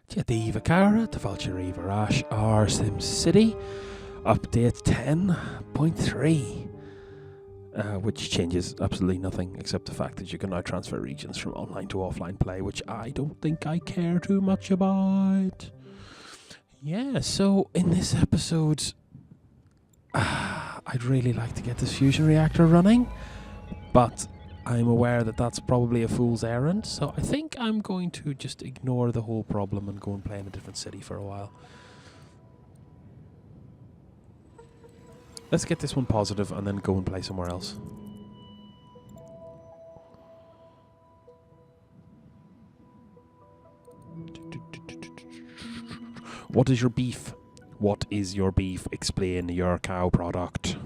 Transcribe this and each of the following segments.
Jadiva Kara, Tafalchariva Rash, R SimCity, update 10.3, which changes absolutely nothing except the fact that you can now transfer regions from online to offline play, which I don't think I care too much about. Yeah, so in this episode, I'd really like to get this fusion reactor running, but I'm aware that that's probably a fool's errand, so I think I'm going to just ignore the whole problem and go and play in a different city for a while. Let's get this one positive and then go and play somewhere else. What is your beef? What is your beef? Explain your cow product.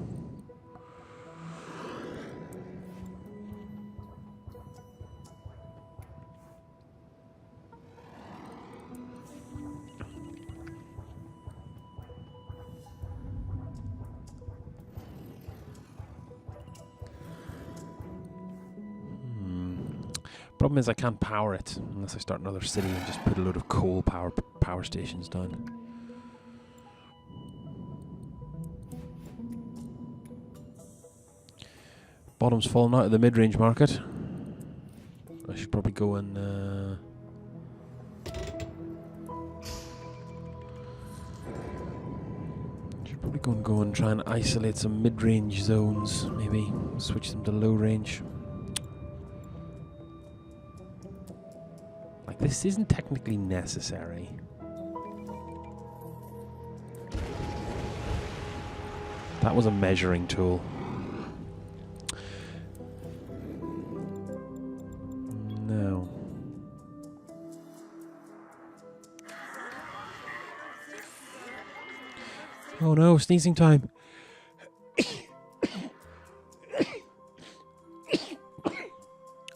Problem is I can't power it unless I start another city and just put a load of coal power stations down. Bottom's fallen out of the mid-range market. I should probably go and go and try and isolate some mid-range zones. Maybe switch them to low range. Like, this isn't technically necessary. That was a measuring tool. No. Oh no, sneezing time.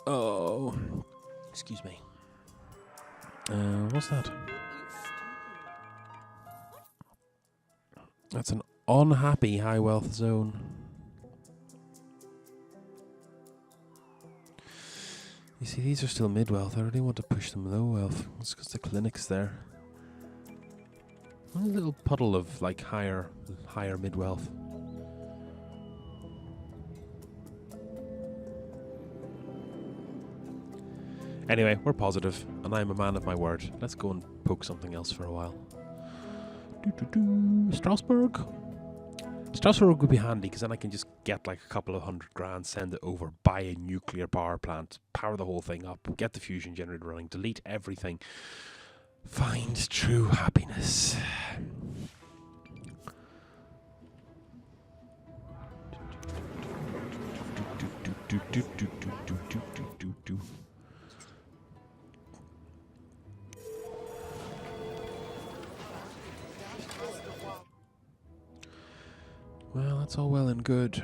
Oh. Excuse me. What's that? That's an unhappy high wealth zone. You see, these are still mid wealth. I really want to push them low wealth. It's because the clinic's there. A little puddle of like higher mid wealth. Anyway, we're positive, and I'm a man of my word. Let's go and poke something else for a while. Strasbourg. Strasbourg would be handy because then I can just get like a couple of $100,000, send it over, buy a nuclear power plant, power the whole thing up, get the fusion generator running, delete everything, find true happiness. Well, that's all well and good.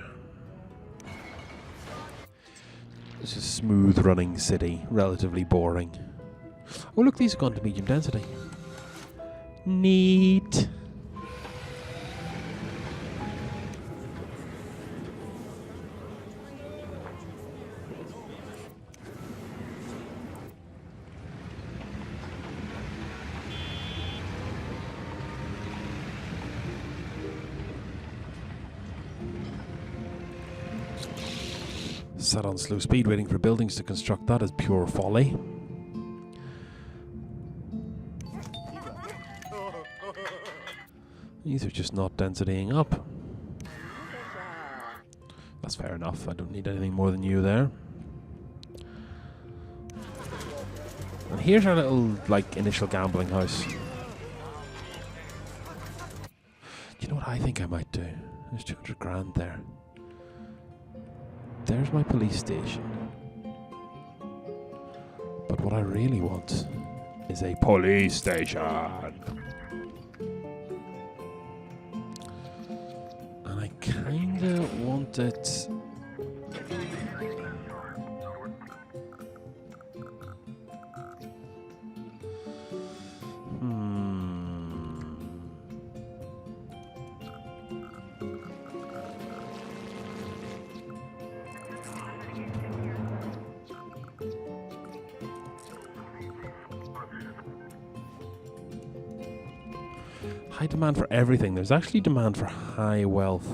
This is a smooth running city, relatively boring. Oh look, these have gone to medium density. Neat. Sat on slow speed waiting for buildings to construct. That is pure folly. These are just not densitying up. That's fair enough. I don't need anything more than you there. And here's our little, like, initial gambling house. Do you know what I think I might do? There's $200,000 there. There's my police station. But what I really want is a police station. And I kinda want it. High demand for everything. There's actually demand for high wealth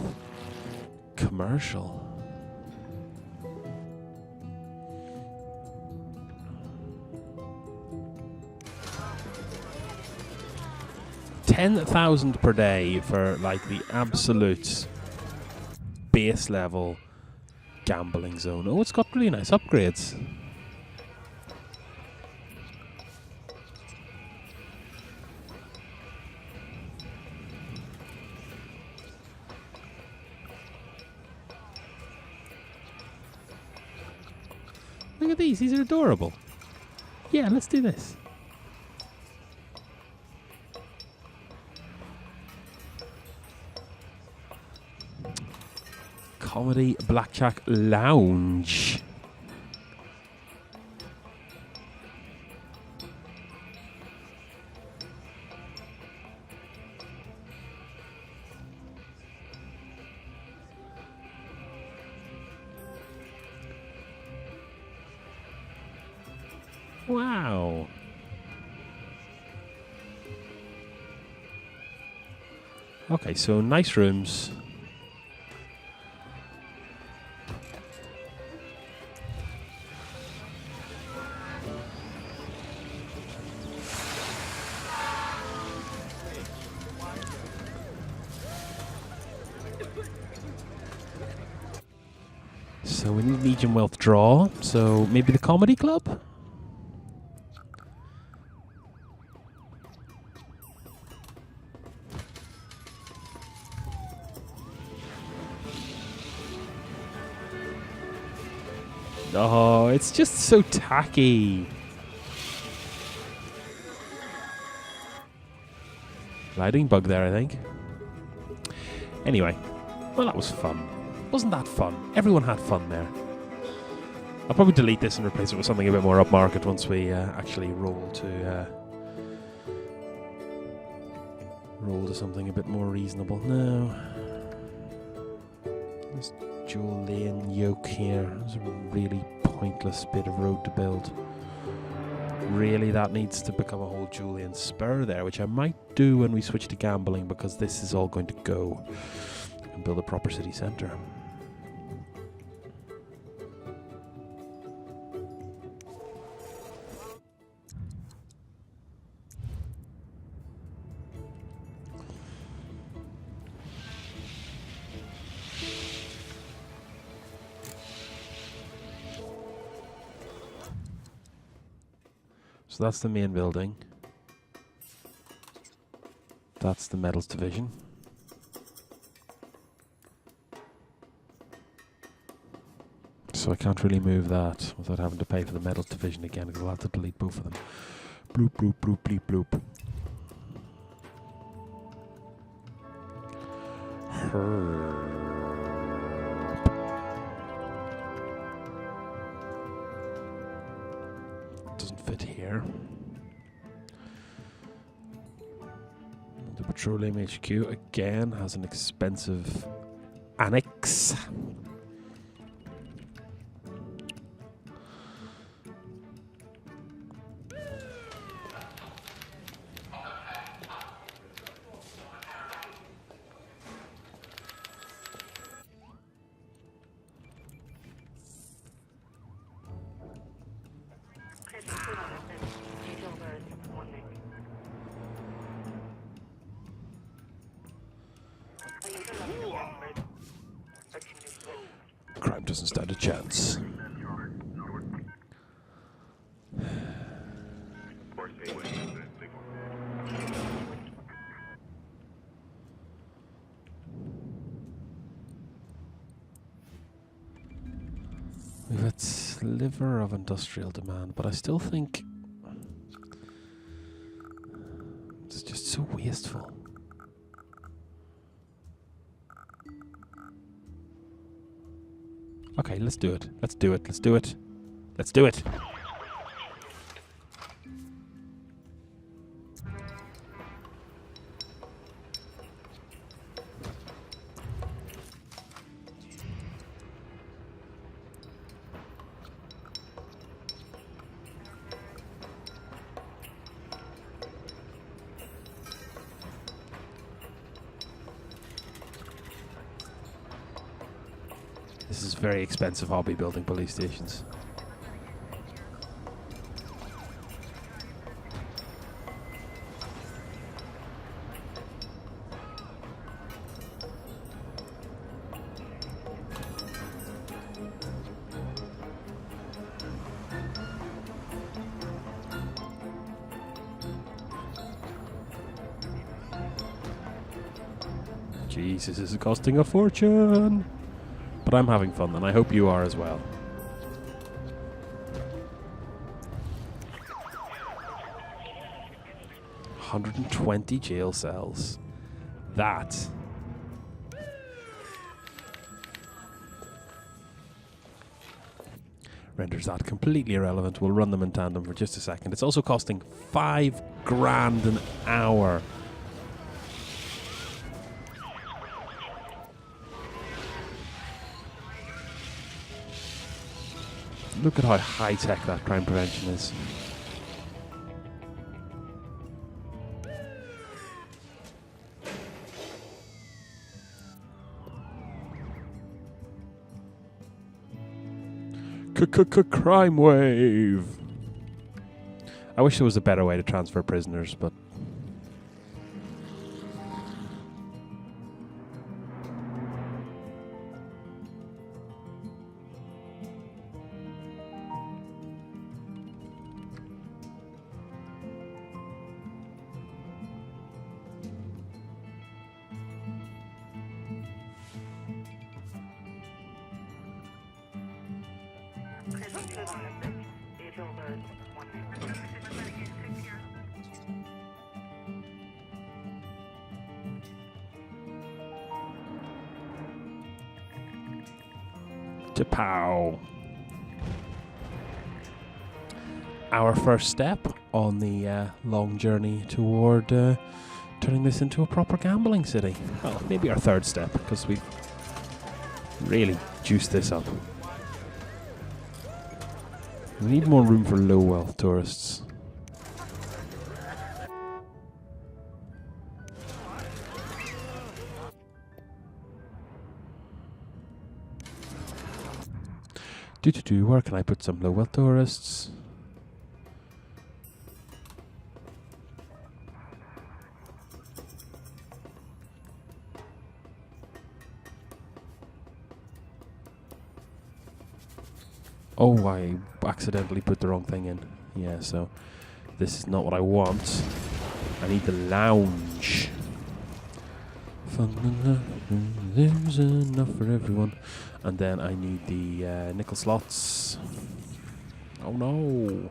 commercial. $10,000 per day for like the absolute base level gambling zone. Oh, it's got really nice upgrades. Look at these are adorable. Yeah, let's do this. Comedy Blackjack Lounge. Wow. Okay, so nice rooms. So we need Legion Wealth draw. So maybe the Comedy Club? Oh, it's just so tacky. Lighting bug there, I think. Anyway, well, that was fun. Wasn't that fun? Everyone had fun there. I'll probably delete this and replace it with something a bit more upmarket once we actually roll to something a bit more reasonable. No. This dual lane yoke here. It's a really pointless bit of road to build. Really, that needs to become a whole dual lane spur there, which I might do when we switch to gambling, because this is all going to go and build a proper city centre. So that's the main building. That's the metals division. So I can't really move that without having to pay for the metals division again, because I'll have to delete both of them. Bloop, bloop, bloop, bleep, bloop. Doesn't fit here. The Petroleum HQ again has an expensive annex. Crime doesn't stand a chance. We've had sliver of industrial demand, but I still think it's just so wasteful. Okay, let's do it. Let's do it. Let's do it. Let's do it. This is a very expensive hobby, building police stations. Jesus, this is costing a fortune. But I'm having fun, and I hope you are as well. $120 jail cells. That. Renders that completely irrelevant. We'll run them in tandem for just a second. It's also costing $5,000 an hour. Look at how high-tech that crime prevention is. Crime wave! I wish there was a better way to transfer prisoners, but... to pow. Our first step on the long journey toward turning this into a proper gambling city. Well, maybe our third step, because we've really juiced this up. We need more room for low wealth tourists. Where can I put some low wealth tourists? Oh, I accidentally put the wrong thing in. Yeah, so this is not what I want. I need the lounge. There's enough for everyone. And then I need the nickel slots. Oh no.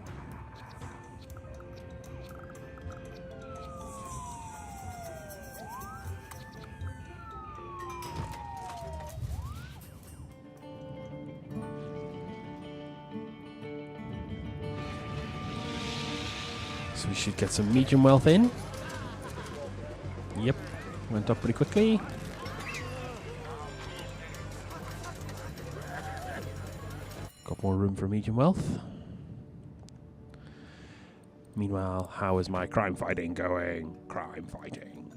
So we should get some medium wealth in. Yep, went up pretty quickly. Got more room for medium wealth. Meanwhile, how is my crime fighting going? Crime fighting.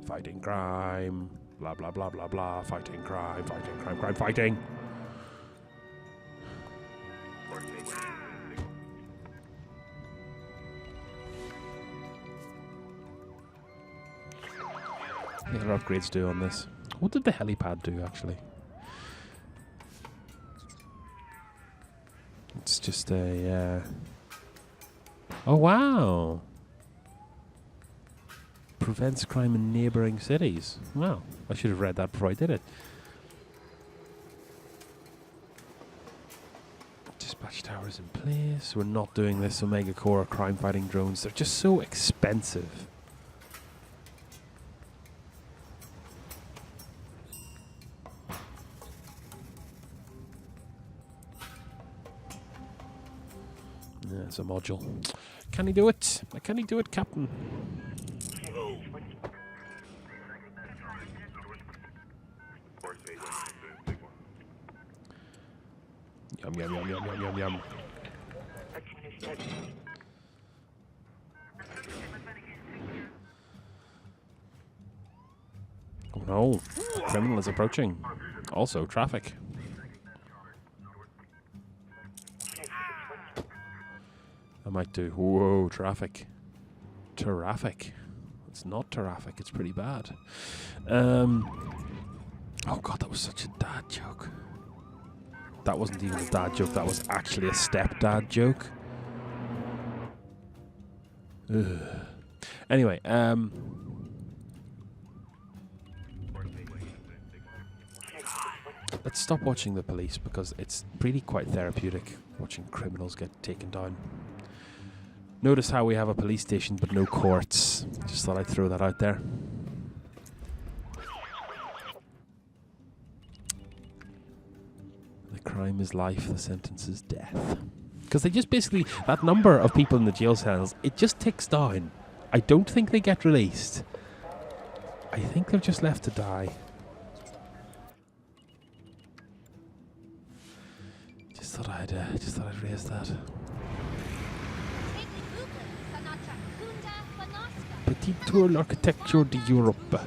Fighting crime. Blah, blah, blah, blah, blah. Fighting crime, fighting crime, crime fighting. What other upgrades do on this? What did the helipad do, actually? It's just a... Oh, wow! Prevents crime in neighbouring cities. Wow, I should have read that before I did it. Dispatch towers in place. We're not doing this Omega Core crime fighting drones. They're just so expensive. Yeah, it's a module. Can he do it? Can he do it, Captain? Yum, yum, yum, yum, yum, yum, yum. No. Criminal is approaching. Also, traffic. I might do. Whoa, traffic. Traffic. It's not traffic. It's pretty bad. Oh god, that was such a dad joke. That wasn't even a dad joke. That was actually a stepdad joke. Ugh. Anyway, let's stop watching the police because it's really quite therapeutic watching criminals get taken down. Notice how we have a police station but no courts. Just thought I'd throw that out there. The crime is life, the sentence is death. Because they just basically, that number of people in the jail cells, it just ticks down. I don't think they get released. I think they're just left to die. Just thought I'd raise that. Petit tour l'architecture d'Europe.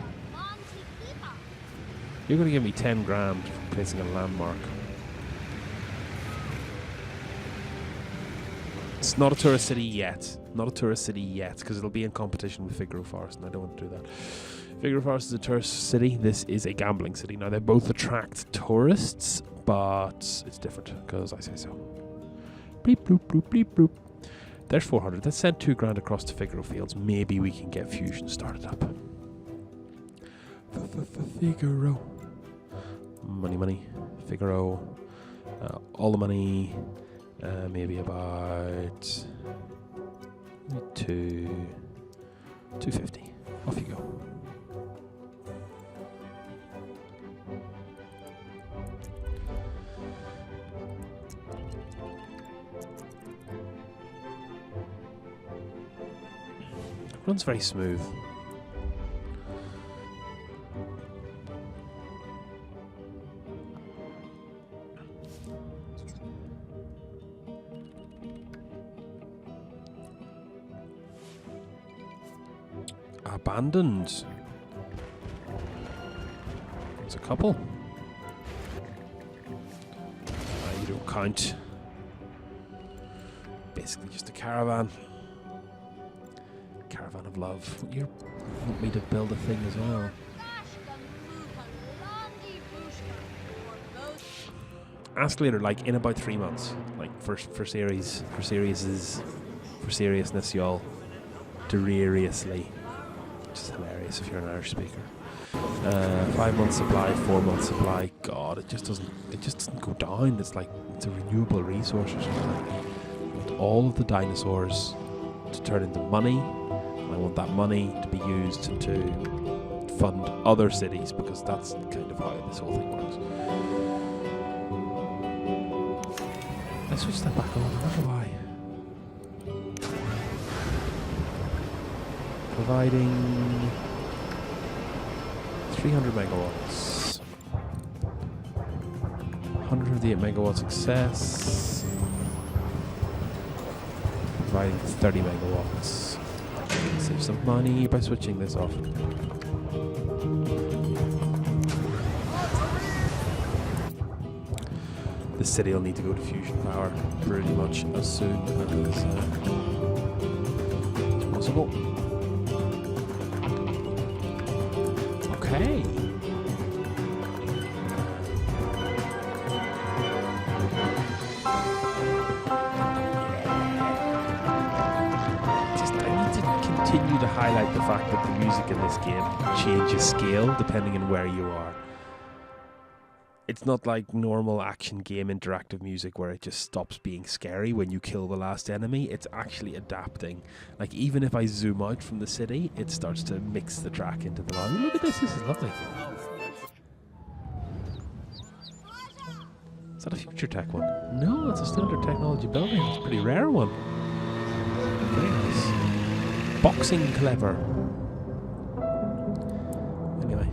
You're going to give me 10 grand for placing a landmark. It's not a tourist city yet. Not a tourist city yet, because it'll be in competition with Figaro Forest, and I don't want to do that. Figaro Forest is a tourist city. This is a gambling city. Now, they both attract tourists, but it's different, because I say so. Bleep, bloop, bloop, bleep, bloop. There's 400. Let's send 2 grand across to Figaro Fields. Maybe we can get Fusion started up. Figaro. Money, money. Figaro. All the money. Maybe about 250. Off you go. Runs very smooth. Abandoned. There's a couple. You don't count. Basically just a caravan. Caravan of love. You want me to build a thing as well? Ask later, like in about 3 months. Like for seriousness, y'all. Deliriously. Which is hilarious if you're an Irish speaker. 5 month supply, 4 month supply. God, it just doesn't go down. It's like it's a renewable resource or something. I want all of the dinosaurs to turn into money. And I want that money to be used to fund other cities, because that's kind of how this whole thing works. Let's switch that back on. I wonder why. Providing 300 megawatts. 158 megawatt success. Providing 30 megawatts. Save some money by switching this off. The city will need to go to fusion power pretty much as soon as possible. Okay. I need to continue to highlight the fact that the music in this game changes scale depending on where you are. It's not like normal action game interactive music where it just stops being scary when you kill the last enemy. It's actually adapting. Like, even if I zoom out from the city, it starts to mix the track into the line. Look at this is lovely. Is that a future tech one? No, it's a standard technology building. It's a pretty rare one. Very nice. Boxing clever. Anyway.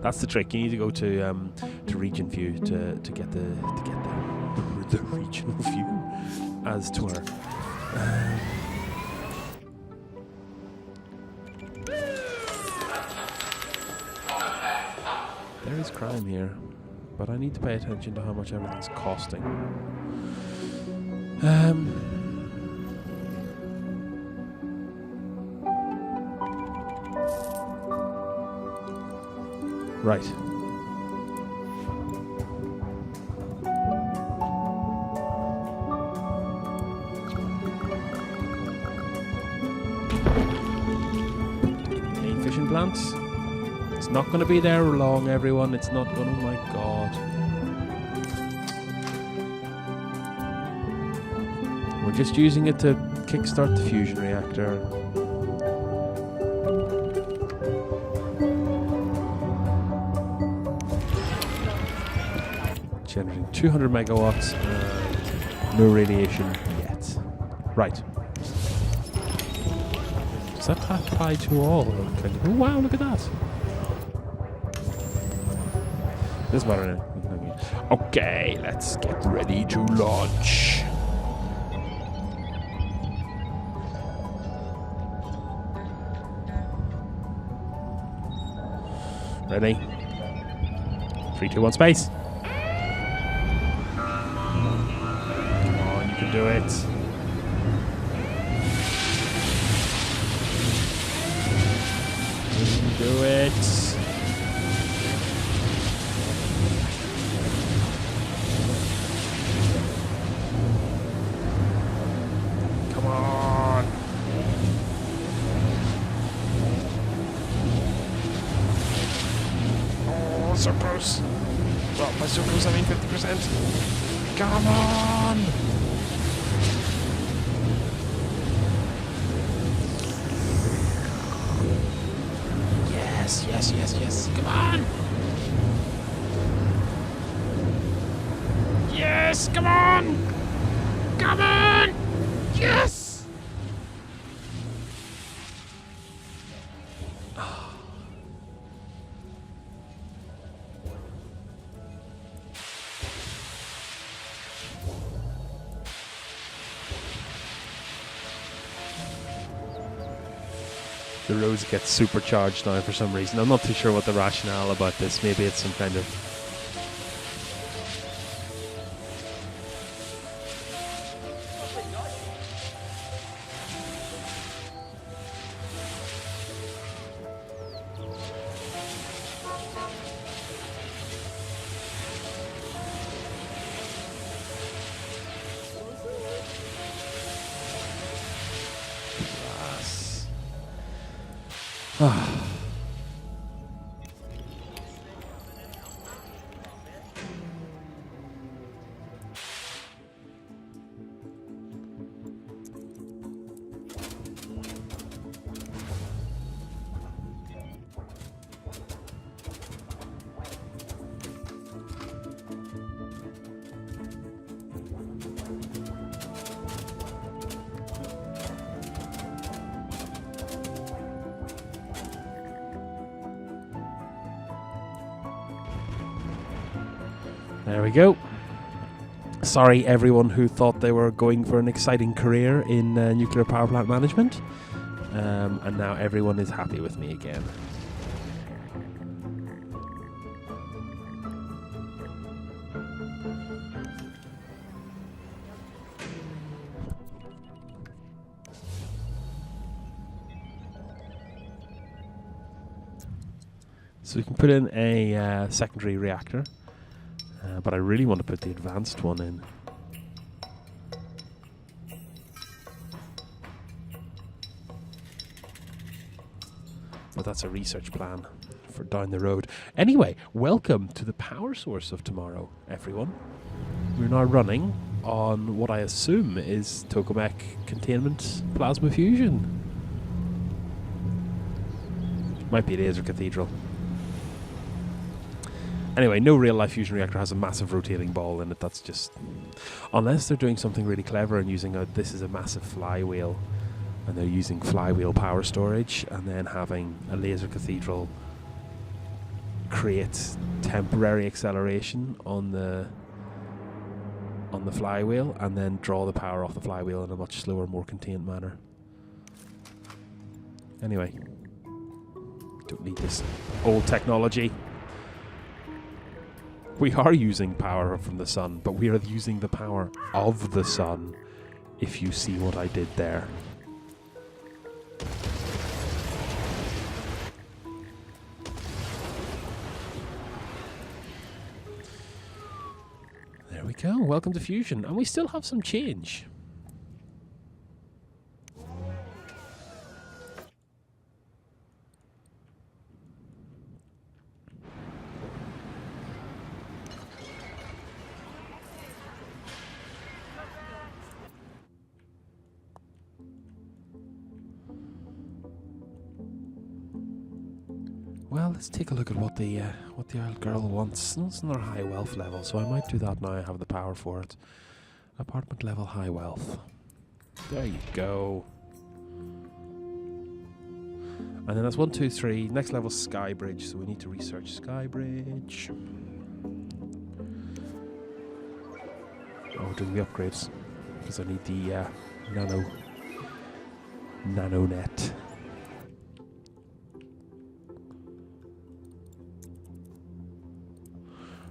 That's the trick. You need to go to region view to get the regional view. as to her. There is crime here, but I need to pay attention to how much everything's costing. Right. Main fishing plants. It's not going to be there long, everyone. It's not going to. Oh my god. We're just using it to kickstart the fusion reactor. Generating 200 megawatts and no radiation yet. Right. Does that apply to all? Oh wow, look at that. Doesn't matter now. Okay, let's get ready to launch. Ready? 3, 2, 1, space. You can do it. You can do it. Come on. Oh, so close. Well, by so close I mean 50%. Come on. Yes. Come on. Yes, come on. Come on. Yes. The roads get supercharged now for some reason. I'm not too sure what the rationale about this. Maybe it's some kind of... There we go. Sorry, everyone who thought they were going for an exciting career in nuclear power plant management. And now everyone is happy with me again. So we can put in a secondary reactor. But I really want to put the advanced one in. But that's a research plan for down the road. Anyway, welcome to the power source of tomorrow, everyone. We're now running on what I assume is tokamak containment plasma fusion. Might be laser cathedral. Anyway, no real-life fusion reactor has a massive rotating ball in it. That's just... Unless they're doing something really clever and using a... This is a massive flywheel. And they're using flywheel power storage. And then having a laser cathedral create temporary acceleration on the on the flywheel and then draw the power off the flywheel in a much slower, more contained manner. Anyway, don't need this old technology. We are using power from the sun, but we are using the power of the sun, if you see what I did there. There we go. Welcome to Fusion. And we still have some change. Well, let's take a look at what the old girl wants. It's another high wealth level, so I might do that now I have the power for it. Apartment level high wealth. There you go. And then that's 1, 2, 3. Next level Sky Bridge, so we need to research Sky Bridge. Oh, doing the upgrades because I need the nano net.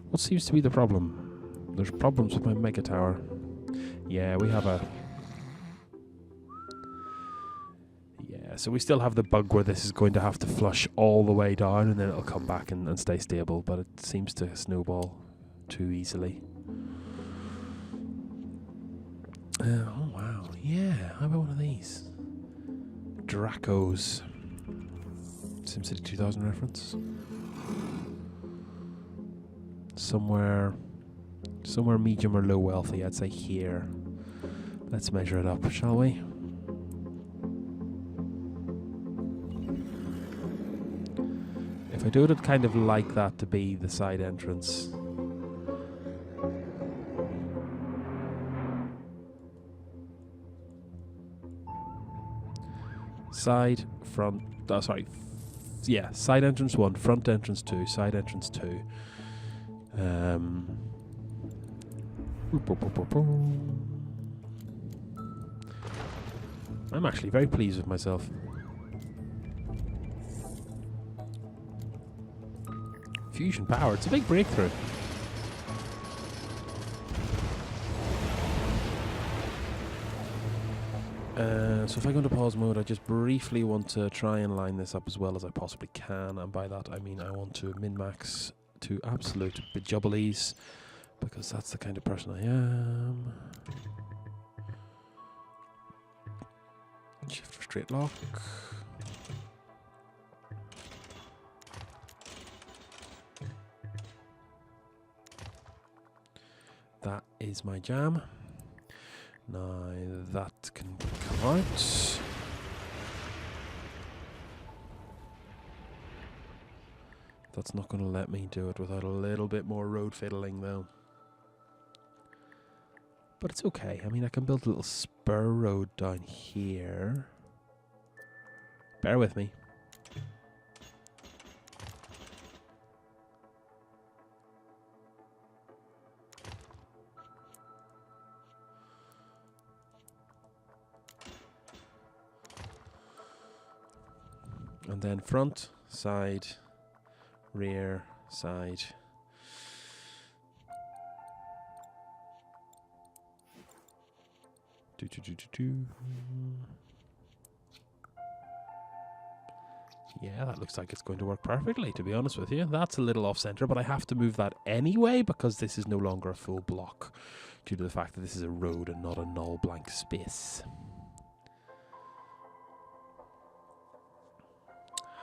What seems to be the problem? There's problems with my mega tower. Yeah, we have a... Yeah, so we still have the bug where this is going to have to flush all the way down and then it'll come back and stay stable, but it seems to snowball too easily. Oh, wow. Yeah, how about one of these? Dracos. SimCity 2000 reference. Somewhere medium or low wealthy, I'd say here. Let's measure it up, shall we? If I do it, I'd kind of like that to be the side entrance. Side, front, sorry. Yeah, side entrance 1, front entrance 2, side entrance 2. I'm actually very pleased with myself. Fusion power, it's a big breakthrough. So if I go into pause mode, I just briefly want to try and line this up as well as I possibly can, and by that I mean I want to min-max to absolute bejubblies, because that's the kind of person I am. Shift for straight lock. That is my jam. Now that can come out. That's not going to let me do it without a little bit more road fiddling though. But it's okay. I mean, I can build a little spur road down here. Bear with me. And then front, side, rear, side. Yeah, that looks like it's going to work perfectly, to be honest with you. That's a little off-center, but I have to move that anyway because this is no longer a full block due to the fact that this is a road and not a null blank space.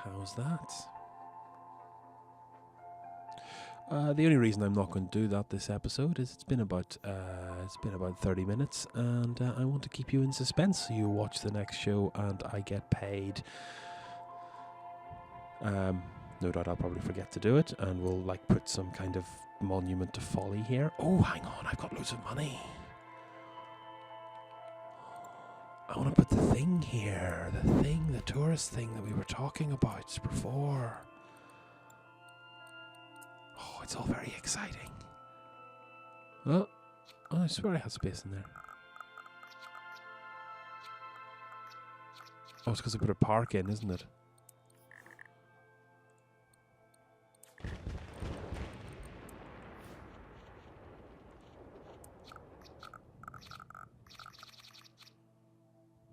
How's that? The only reason I'm not going to do that this episode is it's been about 30 minutes, and I want to keep you in suspense so you watch the next show and I get paid. No doubt I'll probably forget to do it, and we'll like put some kind of monument to folly here. Oh, hang on, I've got loads of money. I want to put the thing here, the tourist thing that we were talking about before. Oh, it's all very exciting. Oh, Oh, I swear I had space in there. Oh, it's because I put a park in, isn't it?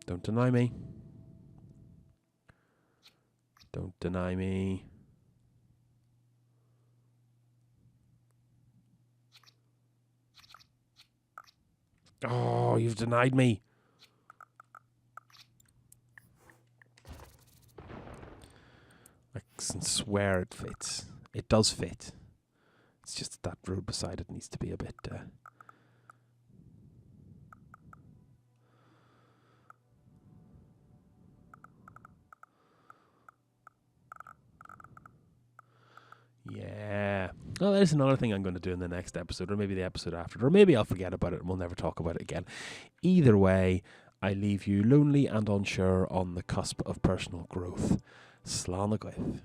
Don't deny me. Don't deny me. Oh, you've denied me. I can swear it fits. It does fit. It's just that road beside it needs to be a bit... Yeah. Well, there's another thing I'm going to do in the next episode, or maybe the episode after, or maybe I'll forget about it and we'll never talk about it again. Either way, I leave you lonely and unsure on the cusp of personal growth. Slán a gaibh.